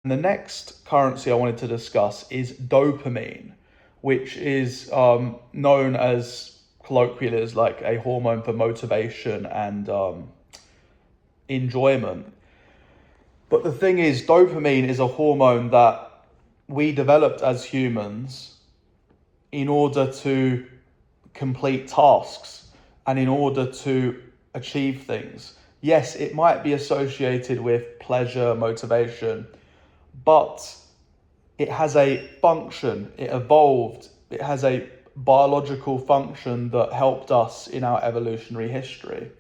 The next currency I wanted to discuss is dopamine, which is known as colloquially as like a hormone for motivation and enjoyment. But the thing is, dopamine is a hormone that we developed as humans in order to complete tasks and in order to achieve things. Yes, it might be associated with pleasure, motivation, but it has a function, it evolved, it has a biological function that helped us in our evolutionary history.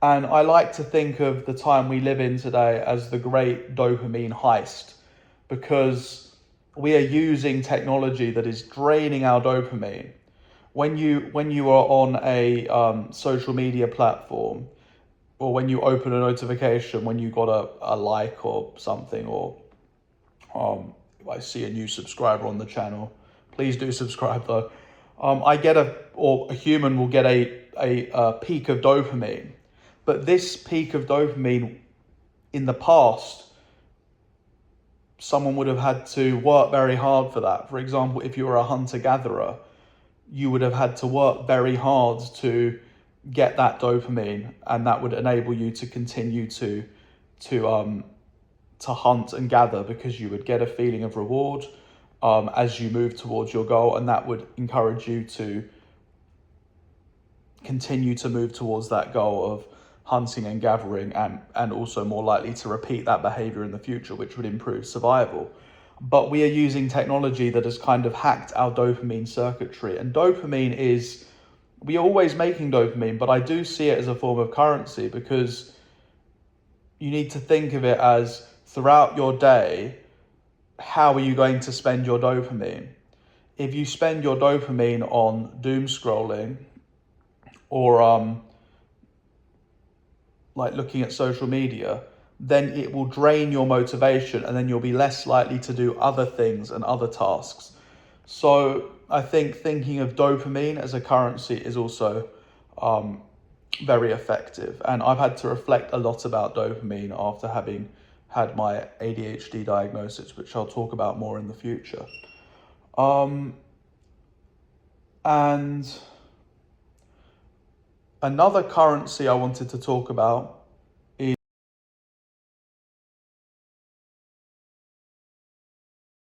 And I like to think of the time we live in today as the great dopamine heist, because we are using technology that is draining our dopamine. When you are on a social media platform, or when you open a notification, when you got a like or something, or I see a new subscriber on the channel, please do subscribe though. A human will get a peak of dopamine, but this peak of dopamine in the past, someone would have had to work very hard for that. For example, if you were a hunter-gatherer, you would have had to work very hard to get that dopamine, and that would enable you to continue to hunt and gather, because you would get a feeling of reward as you move towards your goal, and that would encourage you to continue to move towards that goal of hunting and gathering, and also more likely to repeat that behavior in the future, which would improve survival. But we are using technology that has kind of hacked our dopamine circuitry. And dopamine is, we are always making dopamine, but I do see it as a form of currency, because you need to think of it as throughout your day, how are you going to spend your dopamine? If you spend your dopamine on doom scrolling, or like looking at social media, then it will drain your motivation, and then you'll be less likely to do other things and other tasks. So I think thinking of dopamine as a currency is also very effective. And I've had to reflect a lot about dopamine after having had my ADHD diagnosis, which I'll talk about more in the future. And another currency I wanted to talk about